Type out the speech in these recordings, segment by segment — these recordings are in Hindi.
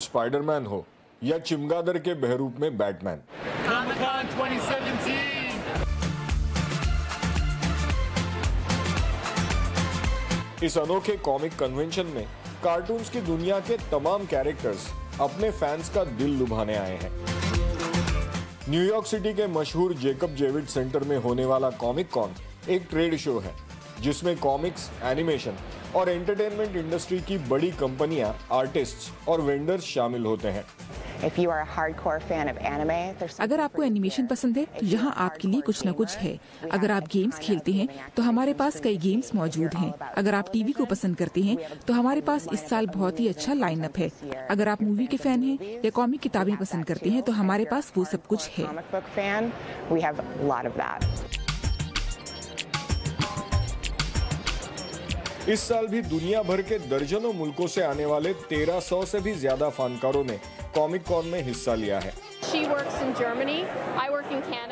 स्पाइडरमैन हो या चिमगादड़ के बहरूप में बैटमैन। Comic-Con 2017। इस अनोखे कॉमिक कन्वेंशन में कार्टून्स की दुनिया के तमाम कैरेक्टर्स अपने फैंस का दिल लुभाने आए हैं। न्यूयॉर्क सिटी के मशहूर जेकब जेविट सेंटर में होने वाला कॉमिक कॉन एक ट्रेड शो है जिसमें कॉमिक्स, एनिमेशन और एंटरटेनमेंट इंडस्ट्री की बड़ी कंपनियां, आर्टिस्ट्स और वेंडर्स शामिल होते हैं। अगर आपको एनिमेशन पसंद है तो यहाँ आपके लिए कुछ न कुछ है। अगर आप गेम्स खेलते हैं तो हमारे पास कई गेम्स मौजूद हैं। अगर आप टीवी को पसंद करते हैं तो हमारे पास इस साल बहुत ही अच्छा लाइनअप है। अगर आप मूवी के फैन हैं या कॉमिक किताबें पसंद करते हैं तो हमारे पास वो सब कुछ है। इस साल भी दुनिया भर के दर्जनों मुल्कों से आने वाले 1300 से भी ज्यादा फनकारों ने कॉमिक कॉन में हिस्सा लिया है।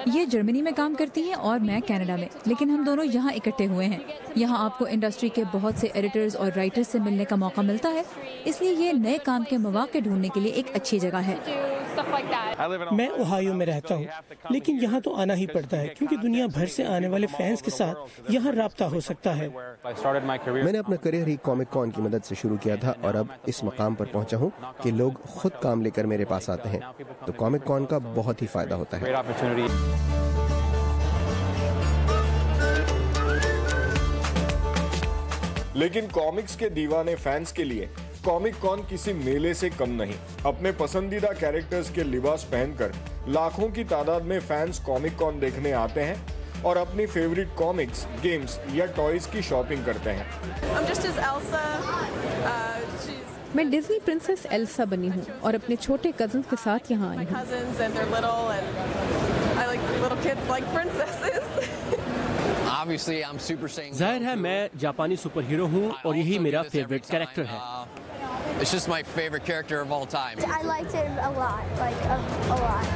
ये जर्मनी में काम करती है और मैं कनाडा में, लेकिन हम दोनों यहाँ इकट्ठे हुए हैं। यहाँ आपको इंडस्ट्री के बहुत से एडिटर्स और राइटर्स से मिलने का मौका मिलता है, इसलिए ये नए काम के मौके ढूंढने के लिए एक अच्छी जगह है। मैं ओहायो में रहता हूँ, लेकिन यहाँ तो आना ही पड़ता है क्योंकि दुनिया भर से आने वाले फैंस के साथ यहाँ राब्ता हो सकता है। मैंने अपना करियर ही कॉमिक कॉन की मदद से शुरू किया था और अब इस मकाम पर पहुँचा हूँ कि लोग खुद काम लेकर मेरे पास आते हैं, तो कॉमिक कॉन का बहुत ही फायदा होता है। लेकिन कॉमिक्स के दीवाने फैंस के लिए कॉमिक कॉन किसी मेले से कम नहीं। अपने पसंदीदा कैरेक्टर्स के लिबास पहनकर लाखों की तादाद में फैंस कॉमिक कॉन देखने आते हैं और अपनी फेवरेट कॉमिक्स, गेम्स या टॉयज की शॉपिंग करते हैं। मैं डिज्नी प्रिंसेस एल्सा बनी हूँ और अपने छोटे कजन के साथ यहाँ आई हूँ। जाहिर है मैं जापानी सुपर हीरो हूँ और यही मेरा फेवरेट कैरेक्टर है। It's just my favorite character of all time. I liked it a lot, a lot.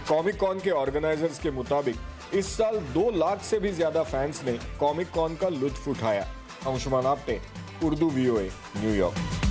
Comic con के ऑर्गेनाइजर्स के मुताबिक इस साल 2 लाख से भी ज्यादा फैंस ने कॉमिक कॉन का लुत्फ उठाया। Anshuman Apte, Urdu VOA, New York.